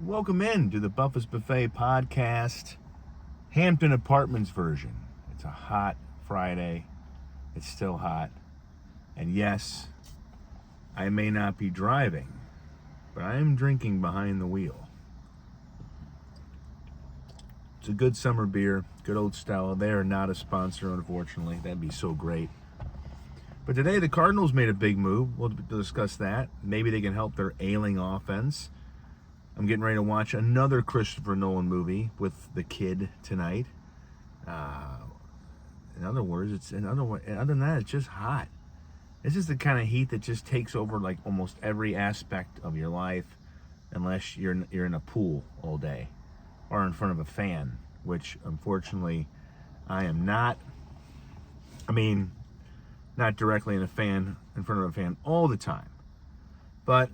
Welcome in to the Buffett's Buffet podcast, Hampton Apartments version. It's a hot Friday. It's still hot. And yes, I may not be driving, but I am drinking behind the wheel. It's a good summer beer, good old Stella. They are not a sponsor, unfortunately. That'd be so great. But today the Cardinals made a big move. We'll discuss that. Maybe they can help their ailing offense. I'm getting ready to watch another Christopher Nolan movie with the kid tonight. In other words, other than that, it's just hot. This is the kind of heat that just takes over like almost every aspect of your life, unless you're in a pool all day or in front of a fan, which unfortunately I am not. I mean, not directly in front of a fan all the time, but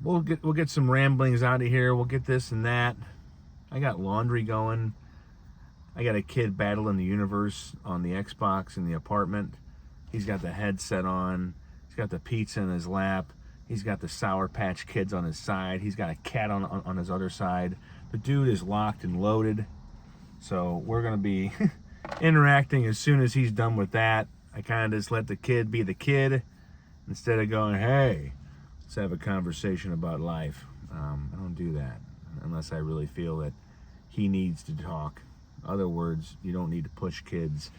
we'll get some ramblings out of here. We'll get this and that. I got laundry going. I got a kid battling the universe on the Xbox in the apartment. He's got the headset on. He's got the pizza in his lap. He's got the Sour Patch Kids on his side. He's got a cat on his other side. The dude is locked and loaded. So we're going to be interacting as soon as he's done with that. I kind of just let the kid be the kid instead of going, hey, let's have a conversation about life. I don't do that unless I really feel that he needs to talk. Other words, you don't need to push kids.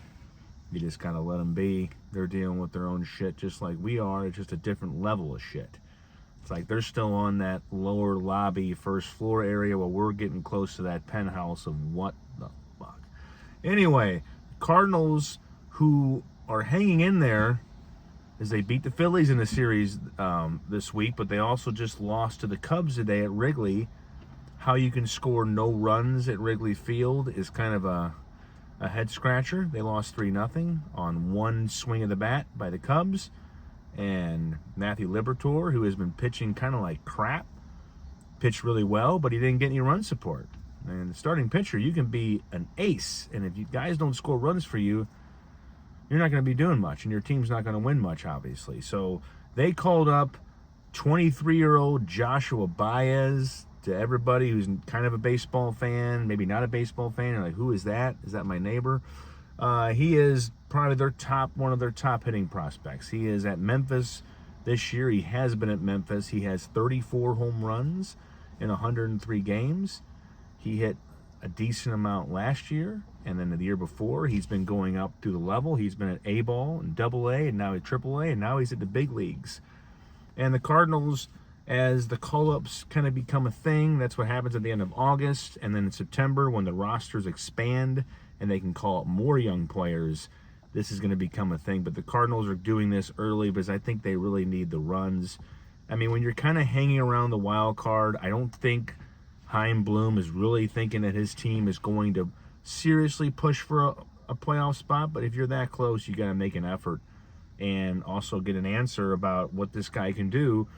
You just kind of let them be. They're dealing with their own shit just like we are. It's just a different level of shit. It's like they're still on that lower lobby, first floor area while we're getting close to that penthouse of what the fuck. Anyway, Cardinals, who are hanging in there as they beat the Phillies in the series this week, but they also just lost to the Cubs today at Wrigley. How you can score no runs at Wrigley Field is kind of a head scratcher. They lost 3-0 on one swing of the bat by the Cubs. And Matthew Liberatore, who has been pitching kind of like crap, pitched really well, but he didn't get any run support. And the starting pitcher, you can be an ace, and if you guys don't score runs for you, you're not going to be doing much, and your team's not going to win much, obviously. So they called up 23-year-old Joshua Baez. To everybody who's kind of a baseball fan, maybe not a baseball fan, and like, who is that? Is that my neighbor? He is probably one of their top hitting prospects. He is at Memphis this year. He has been at Memphis. He has 34 home runs in 103 games. He hit a decent amount last year, and then the year before, he's been going up through the level. He's been at A-ball and AA, and now at AAA, and now he's at the big leagues. And the Cardinals, as the call-ups kind of become a thing, that's what happens at the end of August, and then in September, when the rosters expand and they can call up more young players, this is going to become a thing. But the Cardinals are doing this early because I think they really need the runs. I mean, when you're kind of hanging around the wild card, I don't think Chaim Bloom is really thinking that his team is going to seriously push for a playoff spot. But if you're that close, you got to make an effort and also get an answer about what this guy can do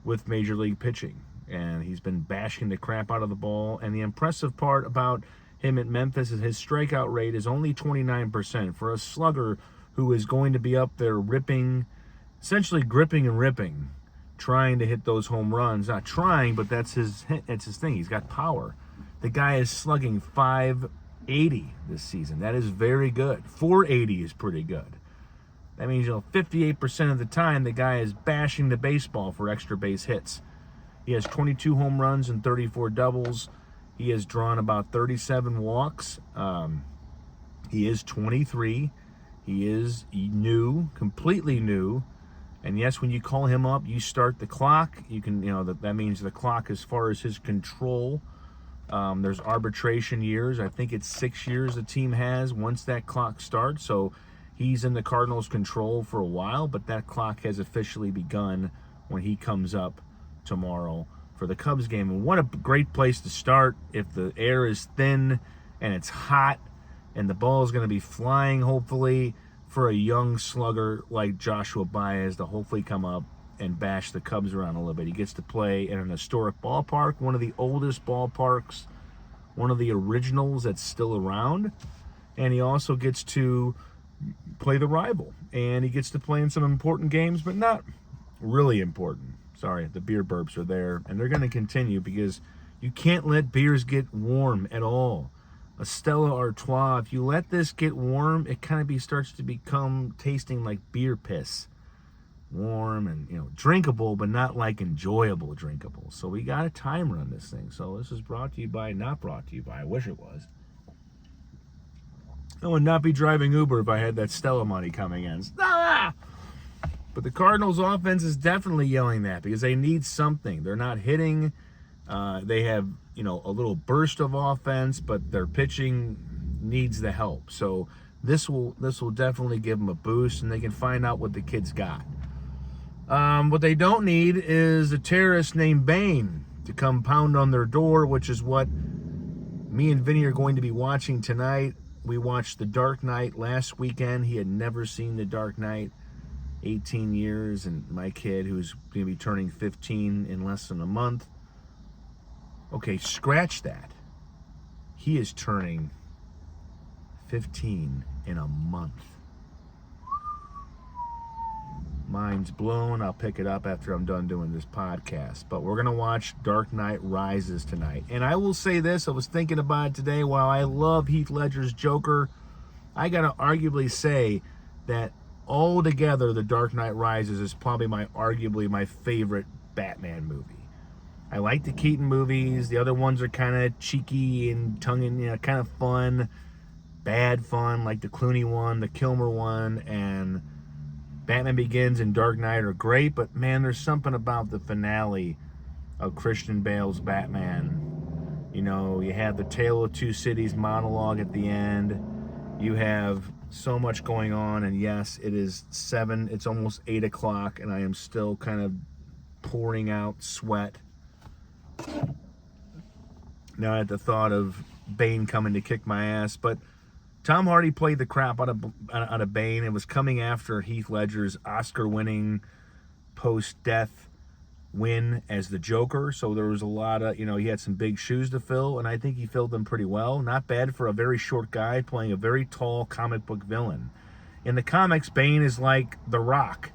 with major league pitching. And he's been bashing the crap out of the ball. And the impressive part about him at Memphis is his strikeout rate is only 29% for a slugger who is going to be up there ripping, essentially gripping and ripping, trying to hit those home runs. Not trying, but that's his thing. He's got power. The guy is slugging .580 this season. That is very good. .480 is pretty good. That means, 58% of the time the guy is bashing the baseball for extra base hits. He has 22 home runs and 34 doubles. He has drawn about 37 walks. He is 23. He is new, completely new. And yes, when you call him up, you start the clock. You can, that means the clock as far as his control. There's arbitration years. I think it's 6 years the team has once that clock starts. So he's in the Cardinals' control for a while, but that clock has officially begun when he comes up tomorrow for the Cubs game. And what a great place to start if the air is thin and it's hot and the ball is going to be flying, hopefully, for a young slugger like Joshua Baez to hopefully come up and bash the Cubs around a little bit. He gets to play in an historic ballpark, one of the oldest ballparks, one of the originals that's still around, and he also gets to play the rival, and he gets to play in some important games, but not really important. Sorry, the beer burps are there, and they're going to continue because You can't let beers get warm at all. A Stella Artois, if you let this get warm, it kind of starts to become tasting like beer piss. Warm and, drinkable, but not like enjoyable drinkable. So we got a timer on this thing. So this is not brought to you by, I wish it was. I would not be driving Uber if I had that Stella money coming in. Ah! But the Cardinals offense is definitely yelling that because they need something. They're not hitting. They have, a little burst of offense, but their pitching needs the help. So this will definitely give them a boost, and they can find out what the kids got. What they don't need is a terrorist named Bane to come pound on their door, which is what me and Vinny are going to be watching tonight. We watched The Dark Knight last weekend. He had never seen The Dark Knight. 18 years, and my kid, who's going to be turning 15 in less than a month. Okay, scratch that. He is turning 15 in a month. Mind's blown. I'll pick it up after I'm done doing this podcast. But we're going to watch Dark Knight Rises tonight. And I will say this, I was thinking about it today. While I love Heath Ledger's Joker, I got to arguably say that altogether, The Dark Knight Rises is probably arguably my favorite Batman movie. I like the Keaton movies. The other ones are kind of cheeky and tongue-in, kind of fun, bad fun, like the Clooney one, the Kilmer one, and Batman Begins and Dark Knight are great, but man, there's something about the finale of Christian Bale's Batman. You have the Tale of Two Cities monologue at the end. You have so much going on, and yes, it is 7, it's almost 8 o'clock, and I am still kind of pouring out sweat now at the thought of Bane coming to kick my ass. But Tom Hardy played the crap out of Bane. It was coming after Heath Ledger's Oscar-winning post-death win as the Joker, so there was a lot of, he had some big shoes to fill, and I think he filled them pretty well. Not bad for a very short guy playing a very tall comic book villain. In the comics, Bane is like The Rock,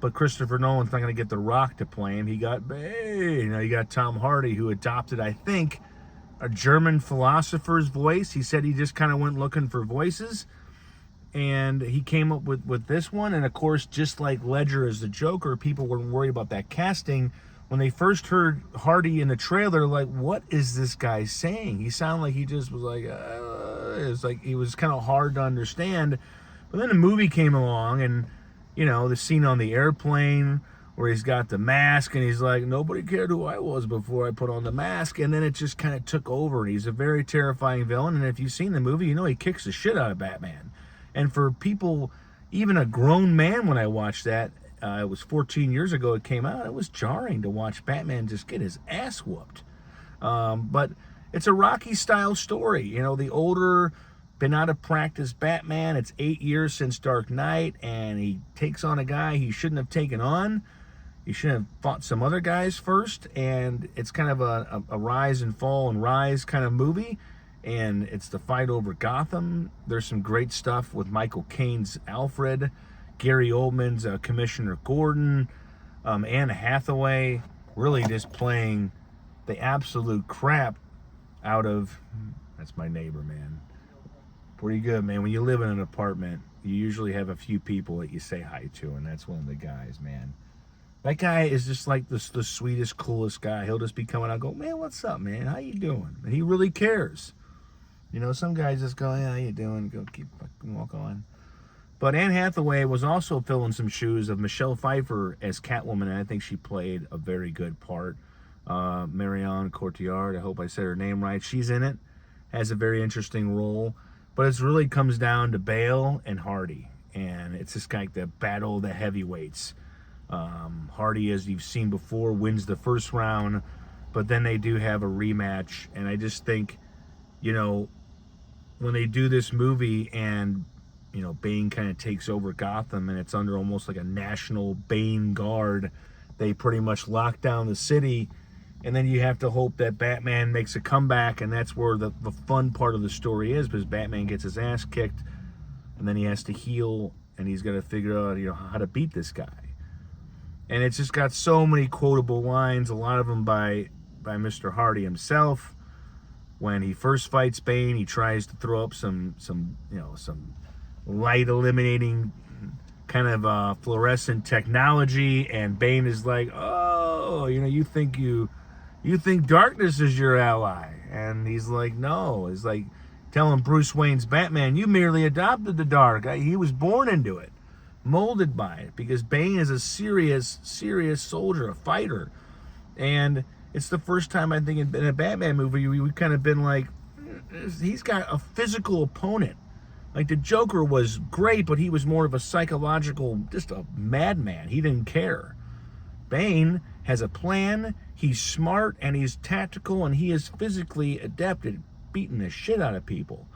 but Christopher Nolan's not going to get The Rock to play him. He got Bane. You got Tom Hardy, who adopted, I think, a German philosopher's voice. He said he just kind of went looking for voices, and he came up with this one. And of course, just like Ledger as the Joker, people weren't worried about that casting. When they first heard Hardy in the trailer, like, what is this guy saying? He sounded like he just was like, it's like he was kind of hard to understand. But then the movie came along, and the scene on the airplane where he's got the mask, and he's like, nobody cared who I was before I put on the mask. And then it just kind of took over, and he's a very terrifying villain. And if you've seen the movie, he kicks the shit out of Batman. And for people, even a grown man, when I watched that, it was 14 years ago it came out, it was jarring to watch Batman just get his ass whooped. But it's a Rocky-style story. The older, been out of practice Batman, it's 8 years since Dark Knight, and he takes on a guy he shouldn't have taken on. He should have fought some other guys first, and it's kind of a rise and fall and rise kind of movie. And it's the fight over Gotham. There's some great stuff with Michael Caine's Alfred, Gary Oldman's Commissioner Gordon, Anne Hathaway, really just playing the absolute crap out of, that's my neighbor, man. Pretty good, man. When you live in an apartment, you usually have a few people that you say hi to, and that's one of the guys, man. That guy is just like the sweetest, coolest guy. He'll just be coming out and go, man, what's up, man? How you doing? And he really cares. Some guys just go, yeah, how you doing? Go keep fucking walk on. But Anne Hathaway was also filling some shoes of Michelle Pfeiffer as Catwoman, and I think she played a very good part. Marion Cotillard, I hope I said her name right. She's in it, has a very interesting role. But it really comes down to Bale and Hardy, and it's just like the battle of the heavyweights. Hardy, as you've seen before, wins the first round, but then they do have a rematch, and I just think, when they do this movie and, Bane kind of takes over Gotham and it's under almost like a national Bane guard, they pretty much lock down the city, and then you have to hope that Batman makes a comeback, and that's where the fun part of the story is, because Batman gets his ass kicked, and then he has to heal, and he's got to figure out, how to beat this guy. And it's just got so many quotable lines, a lot of them by by Mr. Hardy himself. When he first fights Bane, he tries to throw up some light eliminating kind of fluorescent technology, and Bane is like, "Oh, you think darkness is your ally?" And he's like, "No." It's like telling Bruce Wayne's Batman, "You merely adopted the dark. He was born into it, molded by it," because Bane is a serious soldier, a fighter. And it's the first time, I think, in a Batman movie we've kind of been like, he's got a physical opponent. Like, the Joker was great, but he was more of a psychological, just a madman. He didn't care. Bane has a plan, he's smart, and he's tactical, and he is physically adept at beating the shit out of people.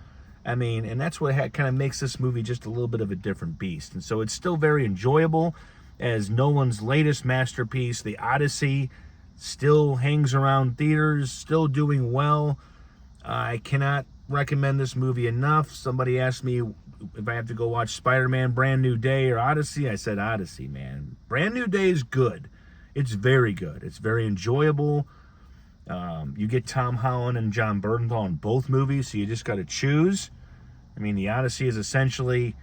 I mean, and that's what kind of makes this movie just a little bit of a different beast. And so it's still very enjoyable, as Nolan's latest masterpiece, The Odyssey, still hangs around theaters, still doing well. I cannot recommend this movie enough. Somebody asked me if I have to go watch Spider-Man Brand New Day or Odyssey. I said Odyssey, man. Brand New Day is good. It's very good. It's very enjoyable. You get Tom Holland and John Bernthal in both movies, so you just got to choose. I mean, The Odyssey is essentially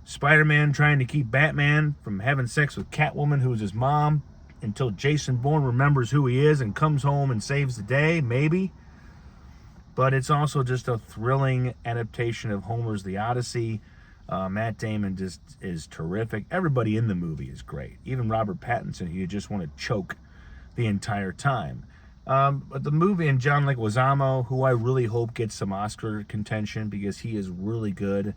Spider-Man trying to keep Batman from having sex with Catwoman, who's his mom, until Jason Bourne remembers who he is and comes home and saves the day, maybe. But it's also just a thrilling adaptation of Homer's The Odyssey. Matt Damon just is terrific. Everybody in the movie is great. Even Robert Pattinson, you just want to choke the entire time. But the movie, and John Leguizamo, who I really hope gets some Oscar contention because he is really good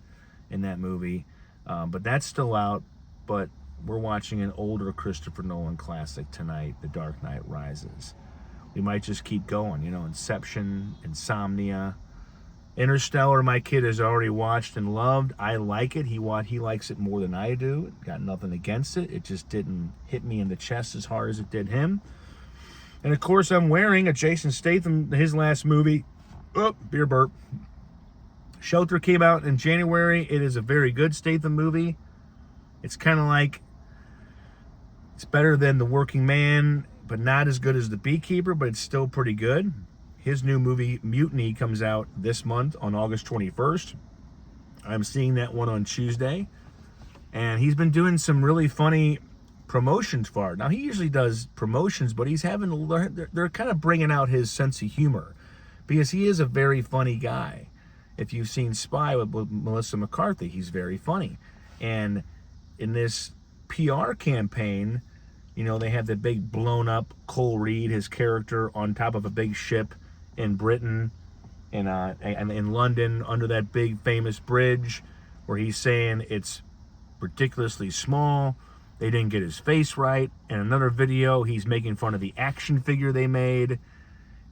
in that movie. But that's still out. But we're watching an older Christopher Nolan classic tonight, The Dark Knight Rises. We might just keep going, Inception, Insomnia, Interstellar. My kid has already watched and loved. I like it. He likes it more than I do. Got nothing against it. It just didn't hit me in the chest as hard as it did him. And of course, I'm wearing a Jason Statham, his last movie. Oh, beer burp. Shelter came out in January. It is a very good Statham movie. It's kind of like, it's better than The Working Man, but not as good as The Beekeeper, but it's still pretty good. His new movie, Mutiny, comes out this month on August 21st. I'm seeing that one on Tuesday. And he's been doing some really funny promotions for it. Now, he usually does promotions, but they're kind of bringing out his sense of humor, because he is a very funny guy. If you've seen Spy with Melissa McCarthy, he's very funny. And in this PR campaign, they have the big blown up Cole Reed, his character, on top of a big ship in Britain and in London under that big famous bridge, where he's saying it's ridiculously small. They didn't get his face right. In another video, he's making fun of the action figure they made.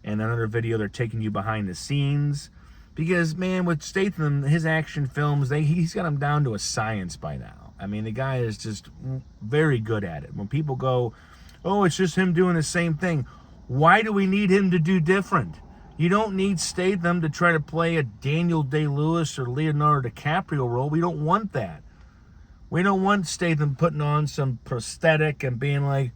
And another video, they're taking you behind the scenes. Because, man, with Statham, his action films, he's got them down to a science by now. I mean, the guy is just very good at it. When people go, "Oh, it's just him doing the same thing," why do we need him to do different? You don't need Statham to try to play a Daniel Day-Lewis or Leonardo DiCaprio role. We don't want that. We don't want Statham putting on some prosthetic and being like,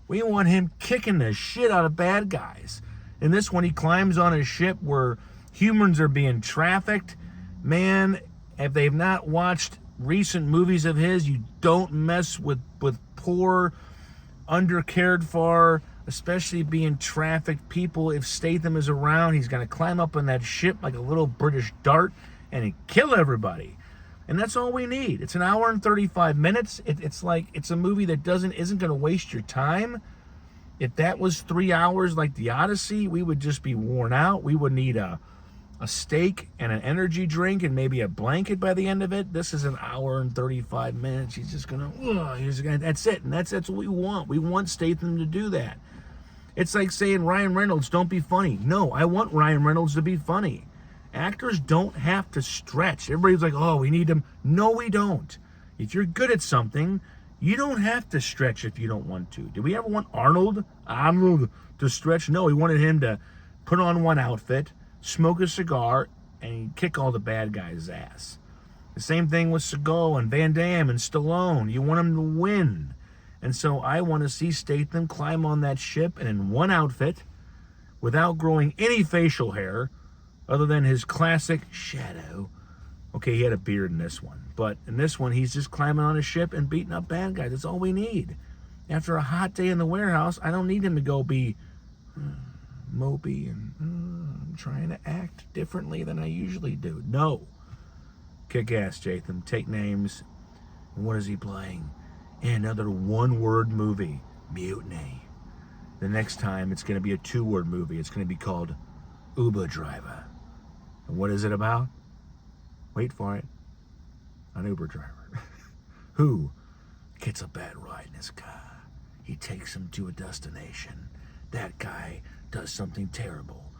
we want him kicking the shit out of bad guys. In this one, he climbs on a ship where humans are being trafficked. Man, if they've not watched recent movies of his, you don't mess with poor, undercared for, especially being trafficked people. If Statham is around, he's going to climb up on that ship like a little British dart and kill everybody. And that's all we need. It's an hour and 35 minutes. It's a movie that isn't going to waste your time. If that was 3 hours like The Odyssey, we would just be worn out. We would need a steak and an energy drink and maybe a blanket by the end of it. This is an hour and 35 minutes. He's gonna, that's it. And that's what we want. We want Statham to do that. It's like saying, Ryan Reynolds, don't be funny. No, I want Ryan Reynolds to be funny. Actors don't have to stretch. Everybody's like, oh, we need them. No, we don't. If you're good at something, you don't have to stretch if you don't want to. Did we ever want Arnold to stretch? No, we wanted him to put on one outfit, smoke a cigar, and kick all the bad guys' ass. The same thing with Seagal and Van Damme and Stallone. You want them to win. And so I want to see Statham climb on that ship and in one outfit, without growing any facial hair, other than his classic shadow. Okay, he had a beard in this one, but in this one, he's just climbing on a ship and beating up bad guys. That's all we need. After a hot day in the warehouse, I don't need him to go be mopey and I'm trying to act differently than I usually do. No. Kick ass, Statham. Take names. And what is he playing? In another one-word movie, Mutiny. The next time, it's going to be a two-word movie. It's going to be called Uber Driver. And what is it about? Wait for it. An Uber driver who gets a bad ride in his car. He takes him to a destination. That guy does something terrible.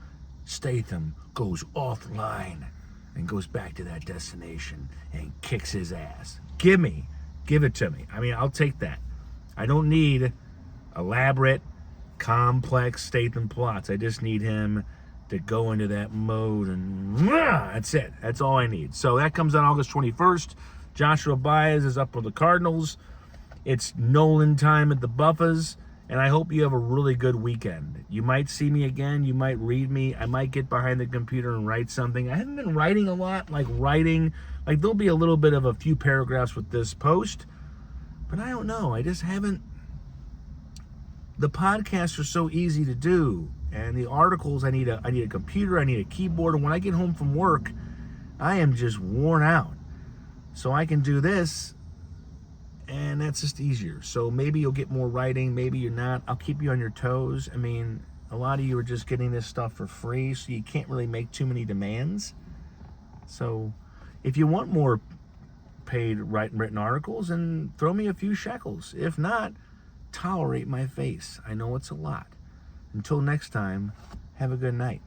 Statham goes offline and goes back to that destination and kicks his ass. Give it to me. I mean, I'll take that. I don't need elaborate, complex Statham plots. I just need him to go into that mode, and that's it. That's all I need. So that comes out August 21st. Joshua Baez is up for the Cardinals. It's Nolan time at the Buffas, and I hope you have a really good weekend. You might see me again. You might read me. I might get behind the computer and write something. I haven't been writing a lot, like there'll be a little bit of a few paragraphs with this post, but I don't know. I just haven't. The podcasts are so easy to do, and the articles, I need a computer, I need a keyboard, and when I get home from work, I am just worn out. So I can do this, and that's just easier. So maybe you'll get more writing, maybe you're not. I'll keep you on your toes. I mean, a lot of you are just getting this stuff for free, so you can't really make too many demands. So if you want more paid written articles, then throw me a few shekels. If not, tolerate my face. I know it's a lot. Until next time, have a good night.